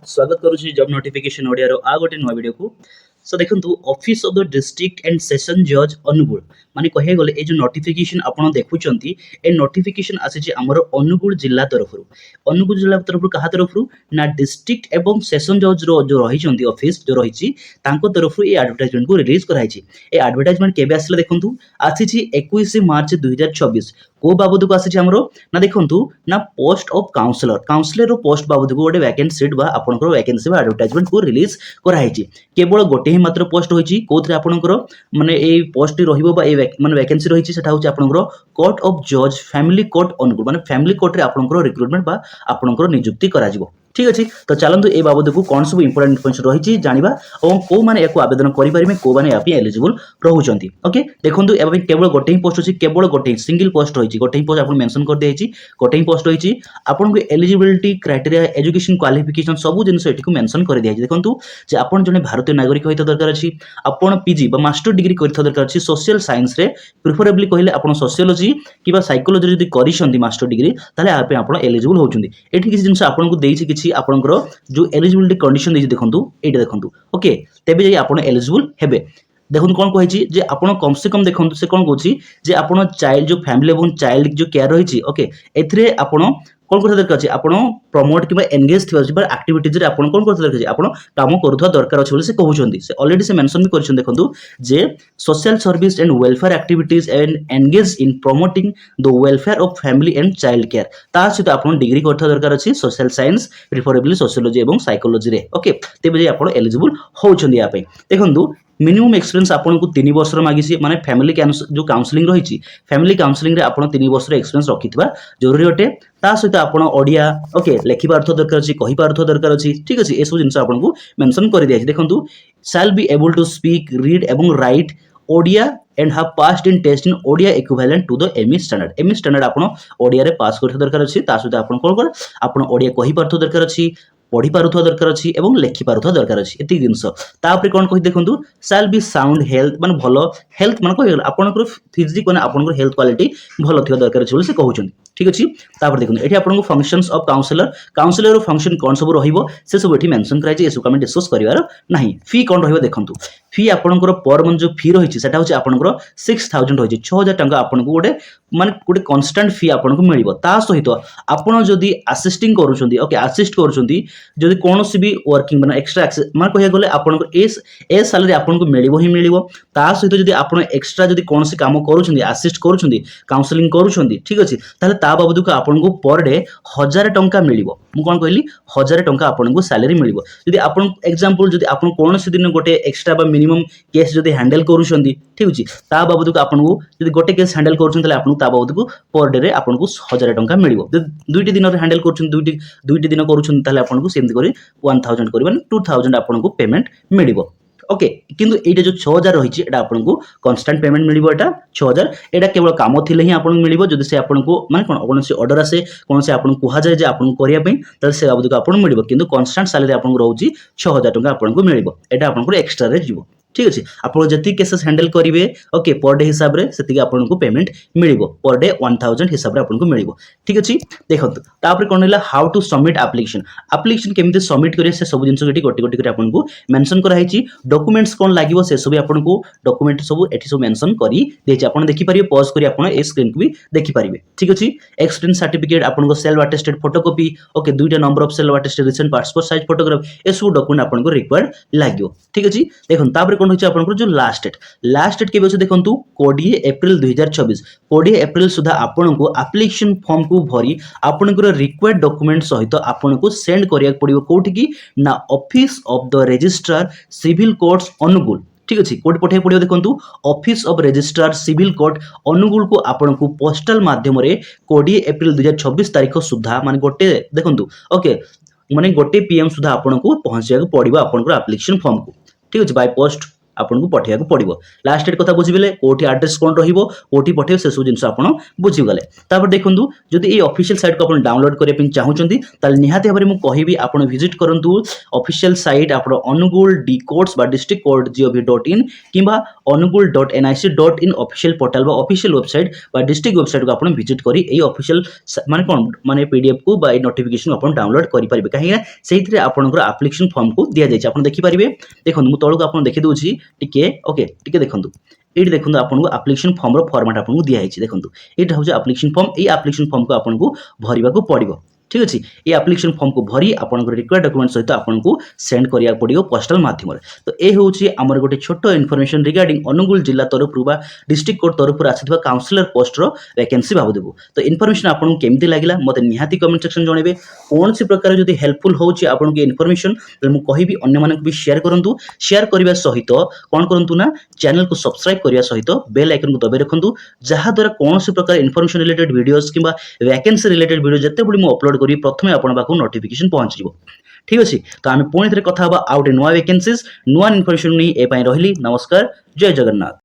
स्वागत करुछि job notification Odia रो आ गोटे नुआ वीडियो को। सो देखंतु office of the district and session जज अनुगुल माने कहे गले ए जो नोटिफिकेशन आपण देखुचंती ए नोटिफिकेशन आसीछि हमर अनुगुल जिल्ला तरफरु कहा तरफरु ना डिस्ट्रिक्ट एवं सेशन जज रो जो रहिचंती ऑफिस जो रहिछि तांको तरफरु ए एडवर्टाइजमेंट को रिलीज कराइछि। ए एडवर्टाइजमेंट केबे आसीले देखंतु आसीछि 21 मार्च 2024 को बाबद को आसीछि हमरो ना देखंतु ना पोस्ट ऑफ काउंसलर रो पोस्ट बाबद को गोटे वैकेंसी सीट बा आपनकर वैकेंसी बा एडवर्टाइजमेंट को रिलीज कराइछि। केवल गोटे ही मात्र पोस्ट होइछि कोथरे आपनकर माने ए पोस्ट रहिबो बा ए माने वैकेंसी रहिछि सेटा होछि आपनकर कोर्ट ऑफ जज फैमिली कोर्ट अनुगुल माने फैमिली कोर्ट रे आपनकर रिक्रुटमेंट बा आपनकर नियुक्ति करा जिवो। ठीक अछि तो चलंतु ए बाबद को कोन सब इंपोर्टेंट इन्फॉर्मेशन रहिछि जानिबा और को माने एको आवेदन करि परिमे को माने आपि एलिजिबल रहउचंती। ओके देखंतु एबे केवल गोटे ही पोस्ट होछि केवल गोटे सिंगल पोस्ट होइछि गोटे ही पोस्ट आपन मेंशन कर देछि गोटे ही पोस्ट होइछि आपन को एलिजिबिलिटी क्राइटेरिया एजुकेशन क्वालिफिकेशन सब जिंस एठी को मेंशन कर दिया देखंतु जे आपन जने भारतीय नागरिक होइता दरकार अछि आपन पीजी बा मास्टर डिग्री करथा दरकार अछि सोशल साइंस रे प्रिफरेबली कहिले आपन सोशियोलॉजी किबा साइकोलॉजी जदी करिसंती मास्टर डिग्री ताले आपे आपन एलिजिबल होउचंती। एठी किछि जिंस आपन को देछि किछि आपनकर जो एलिजिबिलिटी कंडीशन देछि देखंतु एटा देखंतु ओके तेबे जे आपन एलिजिबल हेबे। देखो कौन कही जे आपण कम से कम देखो से कौन कौन जे आपण चाइल्ड जो फैमिली और चाइल्ड जो केयर रही ओके एथिरे आपण कौन करथा दरकार अछि आपण प्रमोट किबा एंगेज थिबा बा एक्टिविटीज रे आपण कौन करथा दरकार अछि आपण काम करथवा दरकार अछि बोली से कहउछंती से ऑलरेडी से मेंशन भी करछन देखंतु जे social service and welfare activities and engage in promoting the welfare of family and child care ता सहित आपण डिग्री करथवा दरकार अछि सोशल साइंस प्रिफरेबली सोशियोलॉजी एवं साइकोलॉजी रे ओके तेबे जे आपण एलिजिबल होउछंती या पे देखंतु मिनिमम एक्सपीरियंस आपन को 3 वर्ष मागिसी माने फैमिली जो काउंसलिंग रही फैमिली काउंसलिंग रे आपन 3 वर्ष एक्सपीरियंस रखिथिबा जरूरी अटे ता सहित आपन ओडिया ओके लेखिबा अर्थ दरकार अछि कहिबा अर्थ दरकार अछि। ठीक अछि ए सब जिंस आपन को मेंशन कर दिया अछि देखंतु shall be able to speak read एवं write Odia and have passed in test in Odia equivalent to the ME standard आपन ओडिया रे पास करथ दरकार अछि ता सहित आपन कोन कर आपन ओडिया कहिबा अर्थ दरकार अछि पढ़ी पारुथवा दरकार अछि एवं लेखि पारुथवा दरकार अछि एति जिंस तापरे कोन कहि देखंतु शैल बी साउंड हेल्थ माने भलो हेल्थ माने कहि आपनकर फिजिक माने आपनकर हेल्थ क्वालिटी भलो थिवा दरकार अछि बोली से कहउछन। ठीक अछि तापर देखंतु एठी आपनको फंक्शंस ऑफ काउंसलर रो फंक्शन कोन सब रहिबो से सब एठी मेंशन कराइ छै एसु कमेंट डिस्कस करिवार नाही। फी कोन रहिबो देखंतु फी आपनकर पर मंथ जो फी रहि छै सेटा होछि आपनकर 6000 होछि 6000 टका आपनको गोटे माने गोटे कांस्टेंट फी आपनको मिलिबो ता सहित आपण जदी असिस्टिंग करूछंती ओके असिस्ट करूछंती जदि कोनोसी भी वर्किंग माने एक्स्ट्रा माने कहिया गले आपनको ए सैलरी आपनको मिलिबो ही मिलिबो ता सहित जदि आपण एक्स्ट्रा जदि कोनोसी काम करूछंती असिस्ट करूछंती काउंसलिंग करूछंती ठीक अछि ताले ता बाबद को आपनको पर डे 1000 टंका मिलिबो मु कोन कहली 1000 टंका आपनको सैलरी मिलिबो जदि आपण एग्जांपल जदि आपण कोनोसी दिन गोटे एक्स्ट्रा बा मिनिमम केस जदि हैंडल करूछंती ठीक अछि ता बाबद को आपनको जदि गोटे केस हैंडल करूछंती ताले आपनको ता बाबद को पर डे रे आपनको 1000 टंका मिलिबो दुईटी दिन रे हैंडल करूछंती दुईटी दिन करूछंती ताले आपनको सेमति करी 1000 करी माने 2000 आपनको पेमेंट मिलिबो ओके किंतु एटा जो 6000 रहिछि एटा आपनको कांस्टेंट पेमेंट मिलिबो एटा 6000 एटा केवल काम थिले ही आपनको मिलिबो जदि से आपनको माने कोन कोन से ऑर्डर आसे कोन से आपनको कुहा जाय जे आपनको करिया पई त से बाबद को आपनको मिलिबो किंतु कांस्टेंट सैलरी आपनको रहउछि 6000 टका आपनको मिलिबो एटा आपनको एक्स्ट्रा रे जिवो। ठीक अछि आपण जति केसेस हैंडल करिवे ओके पर डे हिसाब रे सेति आपनको पेमेंट मिलिबो पर डे 1000 हिसाब रे आपनको मिलिबो। ठीक अछि देखंतु तापर कोन हैला हाउ टू सबमिट एप्लीकेशन केमिति सबमिट करिए से सब जिंस गटी गोटी गोटी करे आपनको मेंशन करा हिची डॉक्यूमेंट्स कोन लागिवो से सब आपनको डॉक्यूमेंट सब एठी सब मेंशन करी देछि आपण देखि परिबे पॉज करी आपण ए स्क्रीन को भी देखि परिबे। ठीक अछि एक्सपीरियंस सर्टिफिकेट आपनको सेल्फ अटेस्टेड फोटोकॉपी ओके दुईटा number of self attested recent passport size photograph ए सब डॉक्यूमेंट आपनको रिक्वायर्ड लागिवो। ठीक अछि देखन तापर कोन होछि आपनको जो लास्ट डेट केबे होछि देखंतु 20 अप्रैल 2024 20 अप्रैल सुधा आपनको एप्लीकेशन फॉर्म को भरी आपनको रिक्वायर्ड डॉक्यूमेंट सहित आपनको सेंड करिया पड़िबो कोठी की ना office of the registrar civil courts Angul. ठीक अछि कोड पठे पड़ियो देखंतु office of registrar civil court Angul को आपनको पोस्टल माध्यम रे 20 अप्रैल 2024 तारिख सुधा माने गोटे देखंतु ओके माने गोटे पीएम सुधा आपनको पहुंचिया पड़िबो आपनको एप्लीकेशन फॉर्म को। ठीक अछि बाय पोस्ट ଆପଣଙ୍କୁ ପଠେଇବାକୁ ପଡ଼ିବ। ଲାଷ୍ଟ ଡେଟ୍ କଥା ବୁଝିଗଲେ, କୋଉଠି ଆଡ୍ରେସ୍ କ'ଣ ରହିବ, କୋଉଠି ପଠେଇବ ସେସବୁ ଜିନିଷ ଆପଣ ବୁଝିଗଲେ। ତାପରେ ଦେଖନ୍ତୁ ଯଦି এই ଅଫିସିଆଲ ସାଇଟ୍କୁ ଆପଣ ଡାଉନଲୋଡ୍ କରିବା ପାଇଁ ଚାହୁଁଛନ୍ତି ତାହେଲେ ନିହାତି ଭାବରେ ମୁଁ କହିବି ଆପଣ ଭିଜିଟ୍ କରନ୍ତୁ ଅଫିସିଆଲ ସାଇଟ୍ ଆପଣ ଅନୁଗୁଳ ଡିକୋଡ୍ସ ବା districtcode.gov.in କିମ୍ବା ଅନୁଗୁଳ.nic.in ଅଫିସିଆଲ ପୋର୍ଟାଲ ବା ଅଫିସିଆଲ ୱେବସାଇଟ୍ ବା ଡିଷ୍ଟ୍ରିକ୍ଟ ୱେବସାଇଟ୍କୁ ଆପଣ ଭିଜିଟ୍ କରି এই ଅଫିସିଆଲ ମାନେ କ'ଣ ମାନେ ପିଡିଏଫ୍କୁ ବା এই ନୋଟିଫିକେସନ୍ ଆପଣ ଡାଉନଲୋଡ୍ କରିପାରିବେ। କାହିଁକିନା ସେଇଥିରେ ଆପଣଙ୍କର ଆପ୍ଲିକେସନ୍ ଫର୍ମକୁ ଦିଆଯାଇଛି। ଆପଣ ଦେଖିପାରିବେ, ଦେଖନ୍ତୁ ମୁଁ ତଳକୁ ଆପଣ ଦେଖିଦେଉଛି ଟିକେ, ଓକେ ଟିକେ ଦେଖନ୍ତୁ ଏଇଠି ଦେଖନ୍ତୁ ଆପଣଙ୍କୁ ଆପ୍ଲିକେସନ୍ ଫର୍ମର ଫର୍ମାଟ୍ ଆପଣଙ୍କୁ ଦିଆହେଇଛି। ଦେଖନ୍ତୁ ଏଇଟା ହେଉଛି ଆପ୍ଲିକେସନ୍ ଫର୍ମ, এই ଆପ୍ଲିକେସନ୍ ଫର୍ମକୁ ଆପଣଙ୍କୁ ଭରିବାକୁ ପଡ଼ିବ। ঠিক ଅଛି, এই আপ্লিকেসন ফর্মକୁ ভরি ଆପଣଙ୍କର ରିକ୍ୱାର୍ଡ ଡକ୍ୟୁମେଣ୍ଟ ସହିତ ଆପଣଙ୍କୁ ସେଣ୍ଡ କରିବାକୁ ପଡ଼ିବ ପୋଷ୍ଟାଲ ମାଧ୍ୟମରେ। ତ ଏ ହେଉଛି ଆମର ଗୋଟେ ଛୋଟ ଇନଫର୍ମେସନ୍ ରିଗାର୍ଡିଂ ଅନୁଗୁଳ ଜିଲ୍ଲା ତରଫରୁ ବା ଡିଷ୍ଟ୍ରିକ୍ଟ କୋର୍ଟ ତରଫରୁ ଆସିଥିବା କାଉନସିଲର ପୋଷ୍ଟର ଭ୍ୟାକେନ୍ସି ବାବଦକୁ। ତ ଇନଫର୍ମେସନ୍ ଆପଣଙ୍କୁ କେମିତି ଲାଗିଲା ମୋତେ ନିହାତି କମେଣ୍ଟ ସେକ୍ସନ ଜଣାଇବେ। କୌଣସି ପ୍ରକାର ଯଦି ହେଲ୍ପଫୁଲ୍ ହେଉଛି ଆପଣଙ୍କୁ ଇନଫର୍ମେସନ୍ ତାହେଲେ ମୁଁ କହିବି ଅନ୍ୟମାନଙ୍କୁ ବି ସେୟାର କରନ୍ତୁ। ସେୟାର କରିବା ସହିତ କ'ଣ କରନ୍ତୁ ନା ଚ୍ୟାନେଲକୁ ସବସ୍କ୍ରାଇବ କରିବା ସହିତ ବେଲ୍ ଆଇକନକୁ ଦବାଇ ରଖନ୍ତୁ, ଯାହାଦ୍ୱାରା କୌଣସି ପ୍ରକାର ଇନଫର୍ମେସନ୍ ରିଲେଟେଡ୍ ଭିଡ଼ିଓସ୍ କିମ୍ବା ଭ୍ୟାକେନ୍ସି ରିଲେଟେଡ୍ ଭିଡ଼ିଓ ଯେତେବେଳେ ମୁଁ ଅପଲୋଡ଼ କରିବି ପ୍ରଥମେ ଆପଣଙ୍କ ପାଖକୁ ନୋଟିଫିକେସନ୍ ପହଞ୍ଚିଯିବ। ଠିକ୍ ଅଛି, ତ ଆମେ ପୁଣି ଥରେ କଥା ହେବା ଆଉ ଗୋଟେ ନୂଆ ଭ୍ୟାକେନ୍ସିଜ୍ ନୂଆ ଇନଫର୍ମେସନ୍ ନେଇ ଏ ପାଇଁ ରହିଲି। ନମସ୍କାର, ଜୟ ଜଗନ୍ନାଥ।